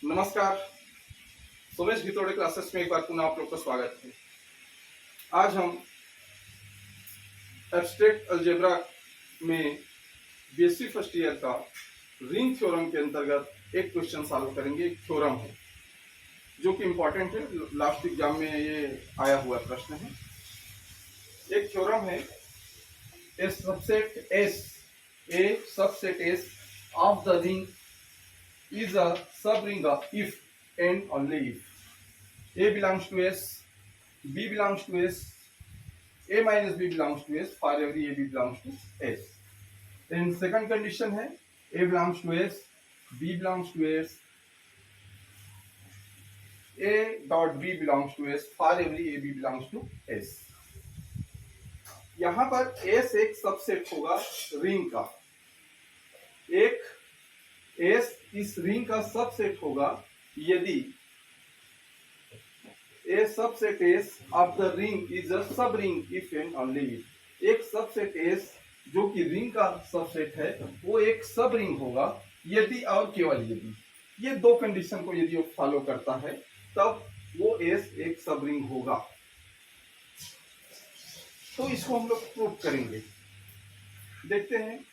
नमस्कार। सोमेश भितोड़े क्लासेस में एक बार पुनः आप लोग का स्वागत है। आज हम एब्स्ट्रैक्ट अलजेब्रा में बीएससी फर्स्ट ईयर का रिंग थ्योरम के अंतर्गत एक क्वेश्चन सॉल्व करेंगे। एक थ्योरम है जो कि इंपॉर्टेंट है, लास्ट एग्जाम में ये आया हुआ प्रश्न है। एक थ्योरम है, a subset S of the ring is a subring of if and only if A belongs to S, B belongs to S, A minus B belongs to S for every A B belongs to S. Then second condition है A belongs to S, B belongs to S, A dot B belongs to S for every A B belongs to S. यहाँ पर S एक subset होगा ring का, एक S इस ring का subset होगा यदि A subset S of the ring is a subring if and only if. एक सबसेट S जो कि रिंग का सबसेट है वो एक सब रिंग होगा यदि और केवल यदि ये दो कंडीशन को यदि वो फॉलो करता है तब वो S एक सब रिंग होगा। तो इसको हम लोग प्रूव करेंगे। देखते हैं,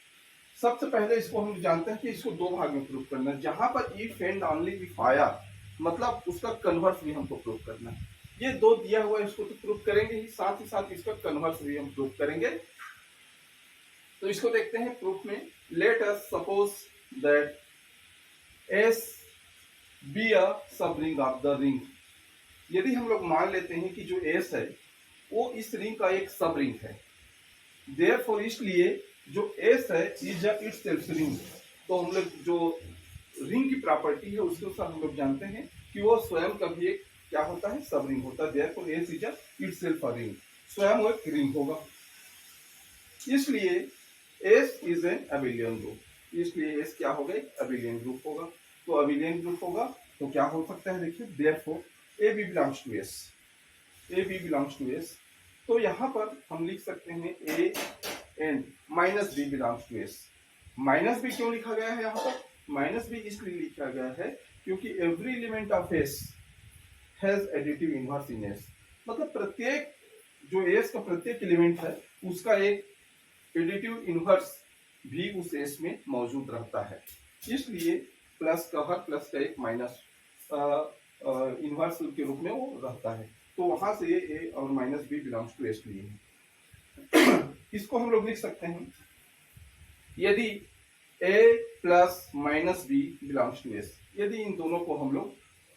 सबसे पहले इसको हम जानते हैं कि इसको दो भाग में प्रूव करना है। जहां पर इफ एंड ओनली इफ आया मतलब उसका कन्वर्स भी हमको प्रूव करना है। ये दो दिया हुआ है, इसको तो प्रूव करेंगे ही साथ इसका कन्वर्स भी हम प्रूव करेंगे। तो इसको देखते हैं प्रूफ में। Let us suppose that S be अ सब रिंग ऑफ द रिंग। यदि हम लोग मान लेते हैं कि जो एस है वो इस रिंग का एक सब रिंग है, देयरफॉर इसलिए जो एस है इज इटसेल्फ रिंग। तो हम लोग जो रिंग की प्रॉपर्टी है उसके अनुसार हम लोग जानते हैं कि वो स्वयं का भी एक क्या होता है, सब रिंग होता है। Therefore S is itself a ring, स्वयं वो एक रिंग होगा। इसलिए S is an abelian group. इसलिए एस क्या होगा, अबिलियन ग्रुप होगा। तो अबिलियन ग्रुप होगा तो क्या हो सकता है, देखिए therefore A B belongs to S, A B belongs to S. तो यहाँ पर हम लिख सकते हैं A and minus B belongs to S. Minus B क्यों लिखा गया है यहाँ पर, माइनस बी इसलिए लिखा गया है क्योंकि every element of S has additive inverse in S. मतलब प्रत्येक जो एस का प्रत्येक एलिमेंट है उसका एक एडिटिव इनवर्स भी उस एस में मौजूद रहता है। इसलिए प्लस का हर प्लस का एक माइनस इनवर्स के रूप में वो रहता है। तो वहां से ए और minus B belongs to S लिए है। इसको हम लोग लिख सकते हैं, यदि a plus minus B belongs to S, यदि इन दोनों को हम लोग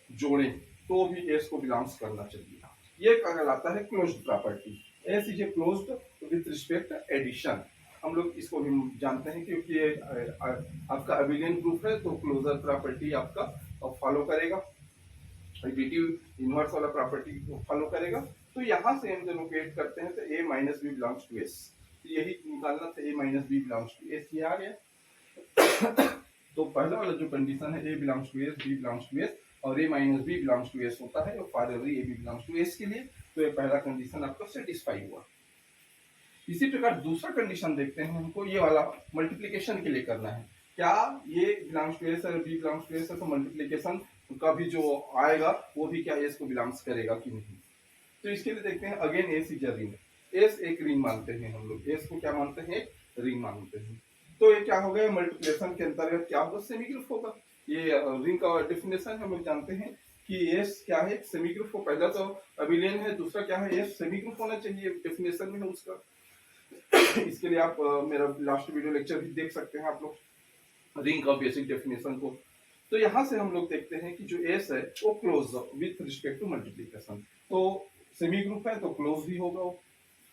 जोड़ें तो भी एस को बिलोंग्स करना चाहिए। ये कहलाता है closed property. S is a closed with respect addition. हम लोग इसको भी जानते हैं क्योंकि ये आपका अबिलियन ग्रुप है तो क्लोजर प्रॉपर्टी आपका फॉलो करेगा, एडिटिव इनवर्स वाला प्रॉपर्टी को फॉलो करेगा। तो यहाँ से हम जनरेट करते हैं तो A minus B belongs to S, यही निकालना था, A minus B belongs to S. ये आ गया। तो पहला वाला जो कंडीशन है A belongs to S, B belongs to S और A minus B belongs to S होता है for every A B belongs to S के लिए। तो ये पहला कंडीशन आपका सेटिस्फाई हुआ। इसी प्रकार दूसरा कंडीशन देखते हैं, हमको ये वाला मल्टीप्लीकेशन के लिए करना है। क्या ये बिलोंग्स टू एस और बी बिलोंग्स टू एस है तो मल्टीप्लीकेशन का भी जो आएगा वो भी क्या एस को बिलोंग्स करेगा कि नहीं। तो इसके लिए देखते हैं, again S is a ring. S एक रिंग मानते हैं हम लोग, एस को क्या मानते हैं, रिंग मानते हैं। तो ये क्या हो गया, मल्टीप्लिकेशन के अंतर्गत क्या होगा, सेमी ग्रुप होगा। ये रिंग का डेफिनेशन हम लोग जानते हैं कि एस क्या है, सेमी ग्रुप हो। पहला तो अबिलियन है, दूसरा क्या है, एस सेमी ग्रुप होना चाहिए, डेफिनेशन में है उसका। इसके लिए आप मेरा लास्ट वीडियो लेक्चर भी देख सकते हैं आप लोग, रिंग का बेसिक डेफिनेशन को। तो यहाँ से हम लोग देखते हैं कि जो एस है वो close with respect to multiplication. तो सेमी ग्रुप है तो क्लोज भी होगा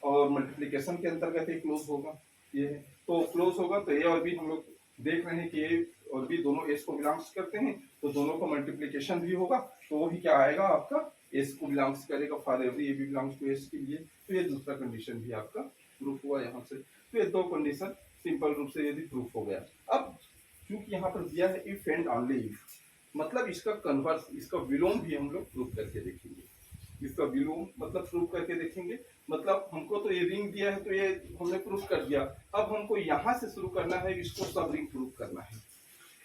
और मल्टीप्लिकेशन के अंतर्गत एक क्लोज होगा। ये है तो क्लोज होगा। तो ए और बी हम लोग देख रहे हैं कि ए और बी दोनों एस को बिलोंग्स करते हैं, तो दोनों को मल्टीप्लिकेशन भी होगा तो वो भी क्या आएगा, आपका एस को बिलोंग्स करेगा for every A B belongs to S के लिए। तो ये दूसरा कंडीशन भी आपका प्रूफ हुआ यहाँ से। तो ये दो कंडीशन सिंपल रूप से यदि प्रूफ हो गया। अब क्योंकि यहाँ पर दिया है इफ एंड ओनली इफ, मतलब इसका कन्वर्स, इसका विलोम भी हम लोग प्रूफ करके देखेंगे। इसका विलोम मतलब प्रूफ करके देखेंगे। मतलब हमको तो ये रिंग दिया है तो ये हमने प्रूफ कर दिया। अब हमको यहाँ से शुरू करना है, इसको सब रिंग प्रूफ करना है।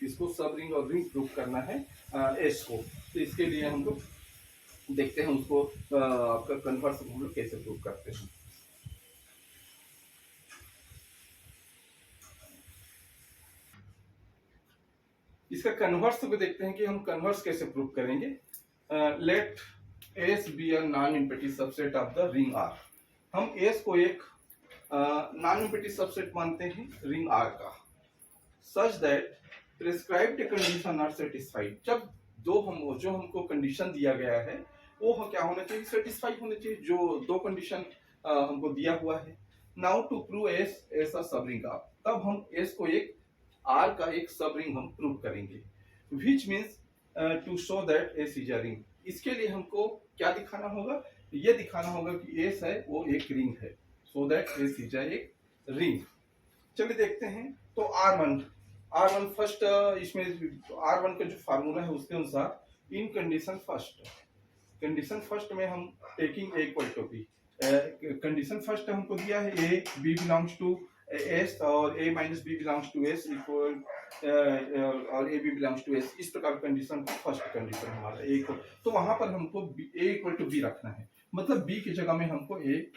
इसको सब रिंग और रिंग प्रूव करना है एस को। तो इसके लिए हम लोग देखते हैं उसको आपका कन्वर्स हम लोग कैसे प्रूव करते हैं। इसका कन्वर्स को देखते हैं कि हम कन्वर्स कैसे प्रूव करेंगे। Let S be a non empty subset of the ring R. हम एस को एक नॉन इम्पेटिव सबसेट मानते हैं रिंग आर का, such that prescribed condition are satisfied. जब जो हमको कंडीशन दिया गया है वो क्या होना चाहिए, सेटिस्फाई होने चाहिए, जो दो कंडीशन हमको दिया हुआ है। Now to prove S S a subring are, तब हम एस को एक आर का एक सब रिंग हम प्रूव करेंगे, which means to show that S is a ring. इसके लिए हमको क्या दिखाना होगा, ये दिखाना होगा कि एस है वो एक रिंग है, सो दैट एस इज अ एक रिंग। चलिए देखते हैं। तो आर वन फर्स्ट, इसमें आर वन का जो फार्मूला है उसके अनुसार इन कंडीशन फर्स्ट में हम taking A equal to B. Condition first हमको दिया है A B belongs to S और A minus B belongs to S equal और A B belongs to S. इस प्रकार कंडीशन फर्स्ट कंडीशन हमारा ए को, तो वहां पर हमको ए इक्वल टू बी रखना है, मतलब बी की जगह में हमको ए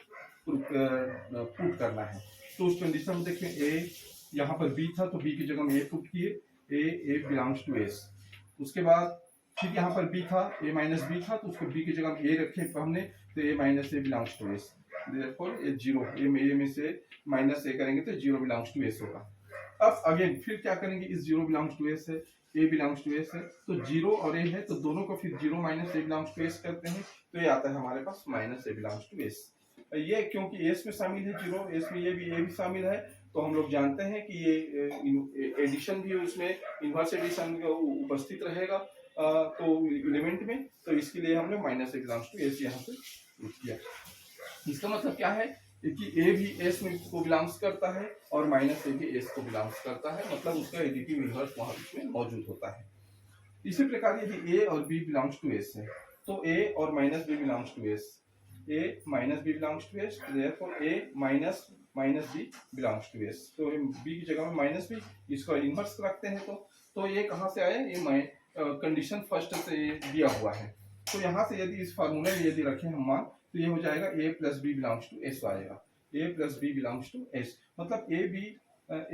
पुट करना है। तो उस कंडीशन में देखिए ए यहाँ पर बी था तो बी की जगह में ए पुट किए, ए बिलोंग्स टू एस। उसके बाद फिर यहाँ पर बी था, ए माइनस बी था तो उसको बी की जगह में ए रखे हमने, तो A minus A belongs to S. A zero, A में से माइनस ए करेंगे तो जीरो बिलोंग्स टू एस होगा। अब अगेन फिर क्या करेंगे, इस जीरो बिलोंग्स टू एस है, ए बिलोंग्स टू एस है, तो जीरो और ए है तो दोनों को फिर zero minus A belongs to S करते हैं, तो ये आता है हमारे पास minus A belongs to S. ये क्योंकि एस में शामिल है जीरो, एस में ये भी शामिल है, तो हम लोग जानते हैं कि ये एडिशन भी उसमें इनवर्स एडिशन उपस्थित रहेगा तो एलिमेंट में, तो इसके लिए हमने minus A belongs to S यहाँ से किया। इसका मतलब क्या है कि ए भी एस में को बिलोंग्स करता है और माइनस ए भी एस को बिलोंग्स करता है, मतलब उसका एडिटिव इनवर्स वहां इसमें मौजूद होता है। इसी प्रकार यदि ए और बी बिलोंग्स टू एस है तो ए और minus B belongs to S, A minus B belongs to S, therefore A minus B belongs to S. तो बी की जगह में माइनस बी, इसको इनवर्स रखते हैं तो ये कहाँ से आया, ये कंडीशन फर्स्ट से दिया हुआ है। तो यहाँ से यदि इस फार्मूले में यदि रखें हम मान, तो ये हो जाएगा A plus B belongs to S आएगा, A plus B belongs to S, मतलब ए बी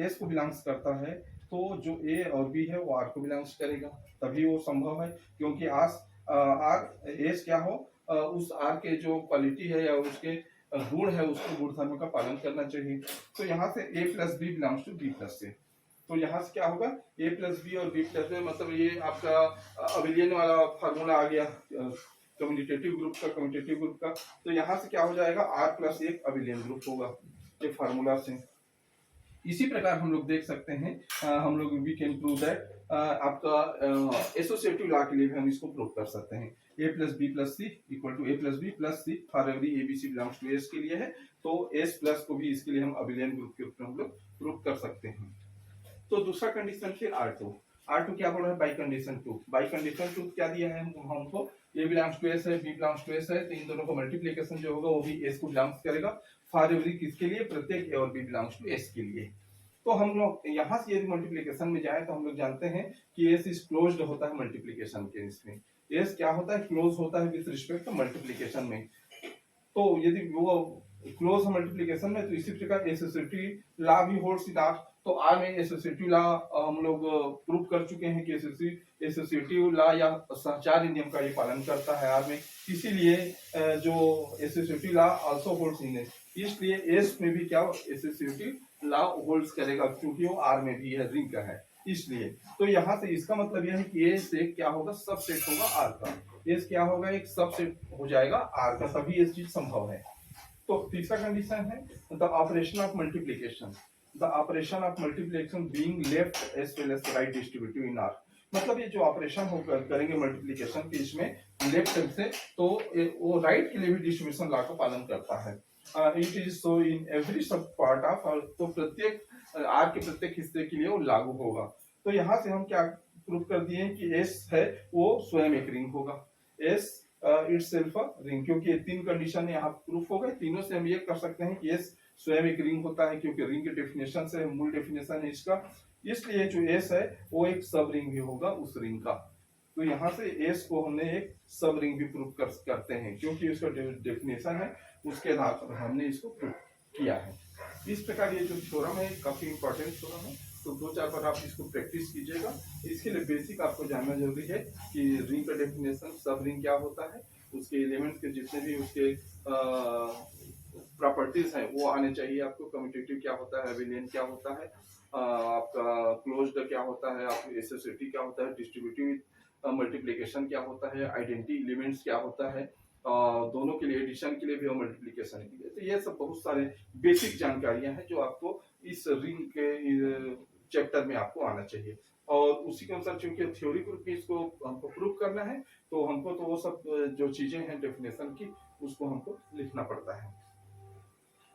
एस को बिलोंग्स करता है, तो जो ए और बी है वो आर को बिलोंग्स करेगा, तभी वो संभव है, क्योंकि आर एस क्या हो, उस आर के जो क्वालिटी है या उसके गुण है उसको गुणधर्म का पालन करना चाहिए। तो यहाँ से A plus B belongs to B plus से, तो यहाँ से क्या होगा, ए प्लस बी और बी प्लस में, मतलब ये आपका अबिलियन वाला फार्मूला आ गया कम्यूटेटिव ग्रुप का। तो यहाँ से क्या हो जाएगा, आर प्लस एक अबिलियन ग्रुप होगा ये फार्मूला से। इसी प्रकार हम लोग देख सकते हैं, हम लोग वी कैन प्रूव दैट आपका एसोसिएटिव लॉ के लिए भी हम इसको प्रूव कर सकते हैं। A plus B plus C equal to A plus B plus C for every A B C belongs to S के लिए है, तो एस प्लस को भी इसके लिए हम अबिलियन ग्रुप के रूप में हम लोग प्रूव कर सकते हैं। तो दूसरा कंडीशन फिर R2 क्या बोल रहा है, बाई कंडीशन टू क्या दिया है हमको, ए बिलोंग्स टू एस है, बी बिलोंग्स टू एस है, तो इन दोनों का मल्टीप्लिकेशन जो होगा वो भी एस को बिलोंग्स करेगा फॉर एवरी किसके लिए, प्रत्येक ए और बी बिलोंग्स टू एस के लिए। तो हम लोग यहाँ से यदि मल्टीप्लिकेशन में जाए तो हम लोग जानते हैं कि एस इज क्लोज्ड होता है मल्टीप्लिकेशन के, इसमें एस क्या होता है, क्लोज होता है विद रिस्पेक्ट टू मल्टीप्लिकेशन में। तो यदि वो क्लोज मल्टीप्लिकेशन में, तो इसी प्रकार एसोसिएटिव लॉ भी होल्ड्स इन आर। तो आर में एसोसिएटिव लॉ हम लोग प्रूव कर चुके हैं कि एसोसिएटिव लॉ या सहचार्य नियम का ये पालन करता है आर में, इसीलिए जो एसोसिएटिव लॉ आल्सो होल्ड्स इन एस, इसलिए एस में भी क्या एसोसिएटिव लॉ होल्ड्स करेगा, क्योंकि वो आर में भी है, रिंग का है इसलिए। तो यहाँ से इसका मतलब यह है कि एस एक क्या होगा, सबसेट होगा आर का, एस क्या होगा, एक सबसेट हो जाएगा आर का, तभी ये चीज संभव है। तो तीसरा कंडीशन है the operation of multiplication being left as well as right distributive in R, मतलब ये जो ऑपरेशन हो करेंगे मल्टीप्लिकेशन के, इसमें लेफ्ट से तो वो राइट के लिए भी डिस्ट्रीब्यूशन लॉ का पालन करता है। It is so in every सब पार्ट ऑफ, तो प्रत्येक आर के प्रत्येक हिस्से के लिए वो लागू होगा। तो यहाँ से हम क्या प्रूव कर दिए कि एस है वो स्वयं एक रिंग होगा, एस इटसेल्फ अ रिंग, क्योंकि ये तीन कंडीशन यहाँ प्रूफ हो गए, तीनों से हम ये कर सकते हैं कि एस स्वयं एक रिंग होता है, क्योंकि रिंग के डेफिनेशन से मूल डेफिनेशन है इसका इसलिए जो एस है वो एक सब रिंग भी होगा उस रिंग का। तो यहाँ से एस को हमने एक सब रिंग भी प्रूव करते हैं, क्योंकि उसका डेफिनेशन है उसके आधार पर हमने इसको प्रूव किया है। इस प्रकार ये जो थ्योरम है काफी इंपॉर्टेंट थ्योरम है, तो 2-4 बार आप इसको प्रैक्टिस कीजिएगा। इसके लिए बेसिक आपको जानना जरूरी है कि रिंग का डेफिनेशन, सब रिंग क्या होता है, उसके एलिमेंट के जितने भी उसके प्रॉपर्टीज हैं वो आने चाहिए आपको। कम्यूटेटिव क्या होता है, एबिलियन क्या होता है, आपका क्लोज्ड क्या होता है, आपकी एसोसिएटिव क्या होता है, डिस्ट्रीब्यूटिव मल्टीप्लिकेशन क्या होता है, आइडेंटिटी एलिमेंट्स क्या होता है, दोनों के लिए, एडिशन के लिए भी और मल्टीप्लिकेशन के लिए। तो ये सब बहुत सारे बेसिक जानकारियां हैं जो आपको इस रिंग के चैप्टर में आपको आना चाहिए। और उसी के अनुसार चूंकि थ्योरी ग्रुप में इसको हमको प्रूव करना है, तो हमको तो वो सब जो चीजें हैं डेफिनेशन की, उसको हमको लिखना पड़ता है।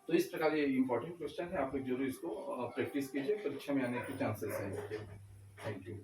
तो इस प्रकार ये इंपॉर्टेंट क्वेश्चन है, आप लोग जरूर इसको प्रैक्टिस कीजिए, परीक्षा में आने के चांसेस हैं। Thank you.